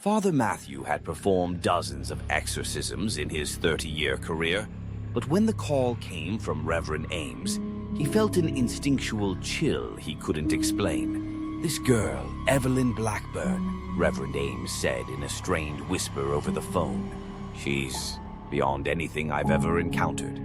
Father Matthew had performed dozens of exorcisms in his 30-year career, but when the call came from Reverend Ames, he felt an instinctual chill he couldn't explain. "This girl, Evelyn Blackburn," Reverend Ames said in a strained whisper over the phone. "She's beyond anything I've ever encountered."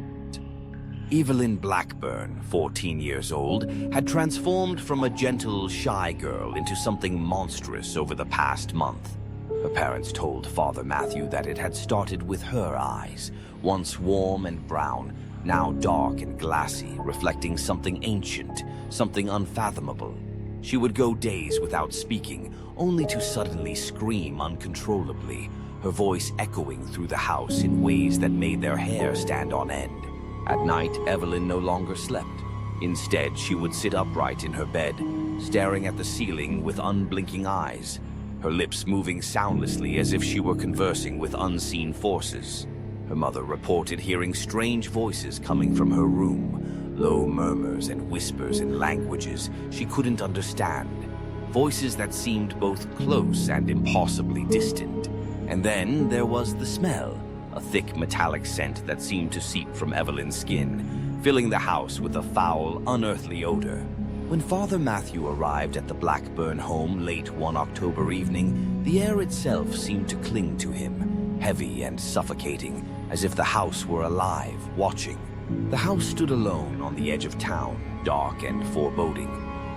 Evelyn Blackburn, 14 years old, had transformed from a gentle, shy girl into something monstrous over the past month. Her parents told Father Matthew that it had started with her eyes, once warm and brown, now dark and glassy, reflecting something ancient, something unfathomable. She would go days without speaking, only to suddenly scream uncontrollably, her voice echoing through the house in ways that made their hair stand on end. At night, Evelyn no longer slept. Instead, she would sit upright in her bed, staring at the ceiling with unblinking eyes, her lips moving soundlessly as if she were conversing with unseen forces. Her mother reported hearing strange voices coming from her room, low murmurs and whispers in languages she couldn't understand, voices that seemed both close and impossibly distant. And then there was the smell, a thick metallic scent that seemed to seep from Evelyn's skin, filling the house with a foul, unearthly odor. When Father Matthew arrived at the Blackburn home late one October evening, the air itself seemed to cling to him, heavy and suffocating, as if the house were alive, watching. The house stood alone on the edge of town, dark and foreboding,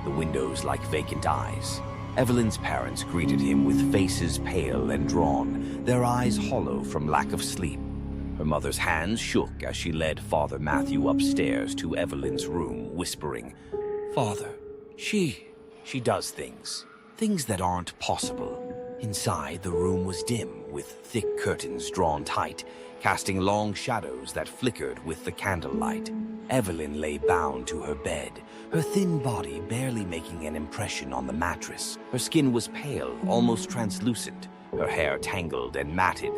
the windows like vacant eyes. Evelyn's parents greeted him with faces pale and drawn, their eyes hollow from lack of sleep. Her mother's hands shook as she led Father Matthew upstairs to Evelyn's room, whispering, "Father, she does things that aren't possible." Inside, the room was dim, with thick curtains drawn tight, casting long shadows that flickered with the candlelight. Evelyn lay bound to her bed, her thin body barely making an impression on the mattress. Her skin was pale, almost translucent, her hair tangled and matted.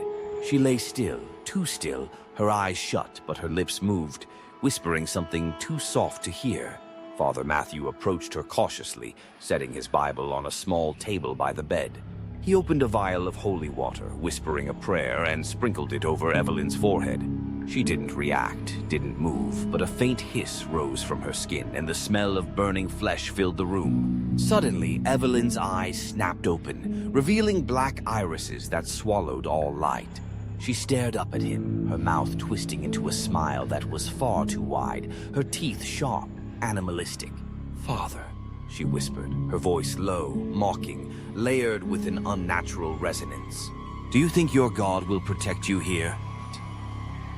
She lay still, too still, her eyes shut but her lips moved, whispering something too soft to hear. Father Matthew approached her cautiously, setting his Bible on a small table by the bed. He opened a vial of holy water, whispering a prayer, and sprinkled it over Evelyn's forehead. She didn't react, didn't move, but a faint hiss rose from her skin, and the smell of burning flesh filled the room. Suddenly, Evelyn's eyes snapped open, revealing black irises that swallowed all light. She stared up at him, her mouth twisting into a smile that was far too wide, her teeth sharp, animalistic. "Father," she whispered, her voice low, mocking, layered with an unnatural resonance. "Do you think your God will protect you here?"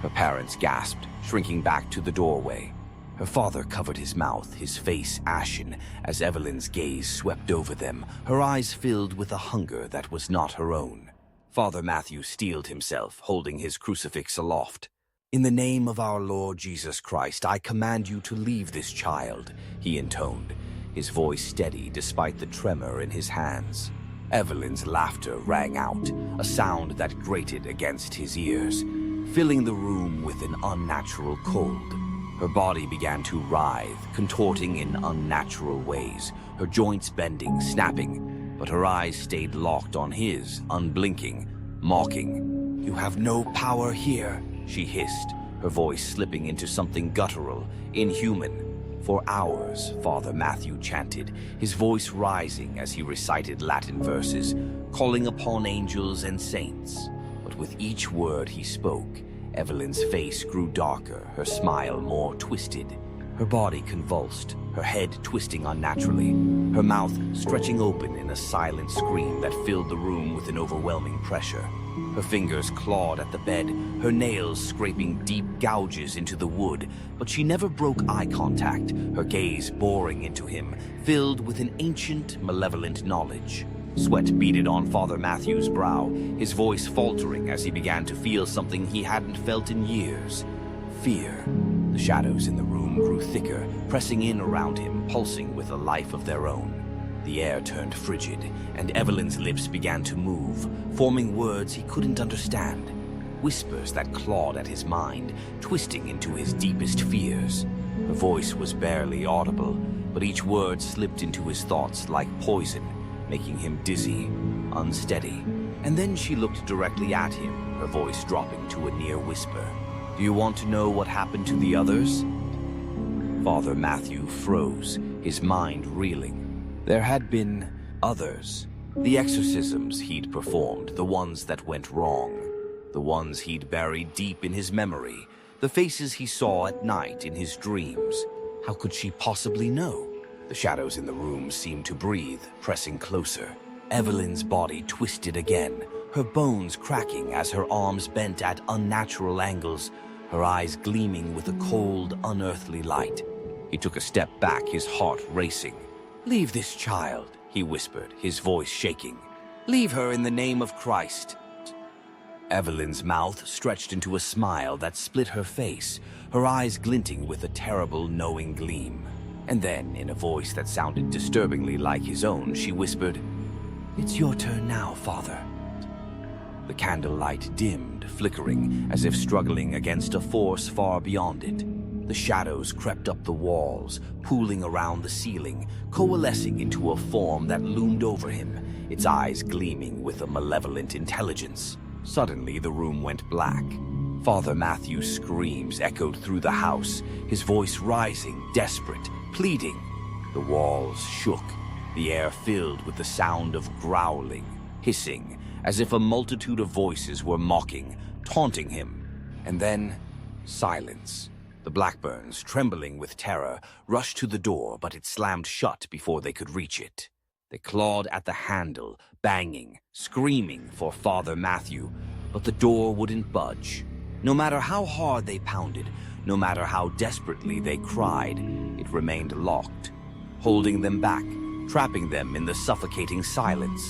Her parents gasped, shrinking back to the doorway. Her father covered his mouth, his face ashen, as Evelyn's gaze swept over them, her eyes filled with a hunger that was not her own. Father Matthew steeled himself, holding his crucifix aloft. "In the name of our Lord Jesus Christ, I command you to leave this child," he intoned, his voice steady despite the tremor in his hands. Evelyn's laughter rang out, a sound that grated against his ears, filling the room with an unnatural cold. Her body began to writhe, contorting in unnatural ways, her joints bending, snapping, but her eyes stayed locked on his, unblinking, mocking. "You have no power here," she hissed, her voice slipping into something guttural, inhuman. For hours, Father Matthew chanted, his voice rising as he recited Latin verses, calling upon angels and saints. But with each word he spoke, Evelyn's face grew darker, her smile more twisted. Her body convulsed, her head twisting unnaturally, her mouth stretching open in a silent scream that filled the room with an overwhelming pressure. Her fingers clawed at the bed, her nails scraping deep gouges into the wood, but she never broke eye contact, her gaze boring into him, filled with an ancient, malevolent knowledge. Sweat beaded on Father Matthew's brow, his voice faltering as he began to feel something he hadn't felt in years. Fear. The shadows in the room grew thicker, pressing in around him, pulsing with a life of their own. The air turned frigid, and Evelyn's lips began to move, forming words he couldn't understand. Whispers that clawed at his mind, twisting into his deepest fears. Her voice was barely audible, but each word slipped into his thoughts like poison, making him dizzy, unsteady. And then she looked directly at him, her voice dropping to a near whisper. "Do you want to know what happened to the others?" Father Matthew froze, his mind reeling. There had been others. The exorcisms he'd performed, the ones that went wrong. The ones he'd buried deep in his memory. The faces he saw at night in his dreams. How could she possibly know? The shadows in the room seemed to breathe, pressing closer. Evelyn's body twisted again, her bones cracking as her arms bent at unnatural angles, her eyes gleaming with a cold, unearthly light. He took a step back, his heart racing. "Leave this child," he whispered, his voice shaking. "Leave her in the name of Christ." Evelyn's mouth stretched into a smile that split her face, her eyes glinting with a terrible, knowing gleam. And then, in a voice that sounded disturbingly like his own, she whispered, "It's your turn now, Father." The candlelight dimmed, flickering, as if struggling against a force far beyond it. The shadows crept up the walls, pooling around the ceiling, coalescing into a form that loomed over him, its eyes gleaming with a malevolent intelligence. Suddenly, the room went black. Father Matthew's screams echoed through the house, his voice rising, desperate, pleading. The walls shook, the air filled with the sound of growling, hissing, as if a multitude of voices were mocking, taunting him. And then, silence. The Blackburns, trembling with terror, rushed to the door, but it slammed shut before they could reach it. They clawed at the handle, banging, screaming for Father Matthew, but the door wouldn't budge. No matter how hard they pounded, no matter how desperately they cried, it remained locked, holding them back, trapping them in the suffocating silence.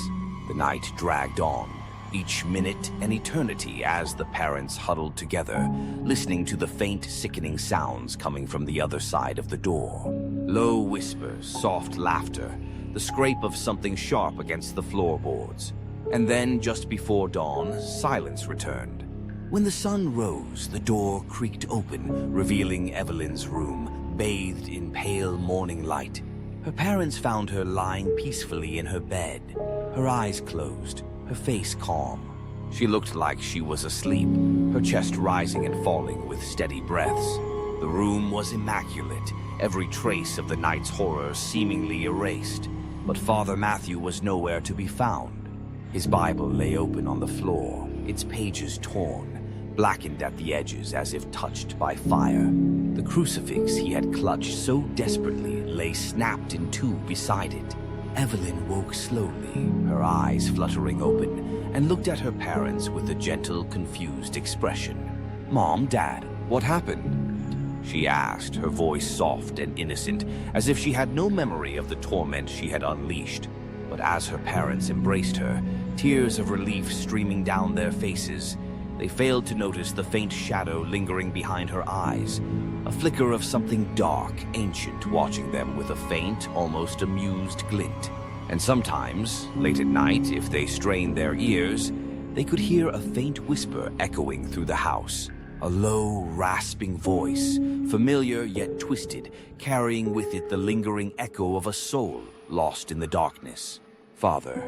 The night dragged on, each minute an eternity as the parents huddled together, listening to the faint, sickening sounds coming from the other side of the door. Low whispers, soft laughter, the scrape of something sharp against the floorboards. And then, just before dawn, silence returned. When the sun rose, the door creaked open, revealing Evelyn's room, bathed in pale morning light. Her parents found her lying peacefully in her bed, her eyes closed, her face calm. She looked like she was asleep, her chest rising and falling with steady breaths. The room was immaculate, every trace of the night's horror seemingly erased. But Father Matthew was nowhere to be found. His Bible lay open on the floor, its pages torn, blackened at the edges as if touched by fire. The crucifix he had clutched so desperately lay snapped in two beside it. Evelyn woke slowly, her eyes fluttering open, and looked at her parents with a gentle, confused expression. "Mom, Dad, what happened?" she asked, her voice soft and innocent, as if she had no memory of the torment she had unleashed. But as her parents embraced her, tears of relief streaming down their faces, they failed to notice the faint shadow lingering behind her eyes, a flicker of something dark, ancient, watching them with a faint, almost amused glint. And sometimes, late at night, if they strained their ears, they could hear a faint whisper echoing through the house. A low, rasping voice, familiar yet twisted, carrying with it the lingering echo of a soul lost in the darkness. "Father,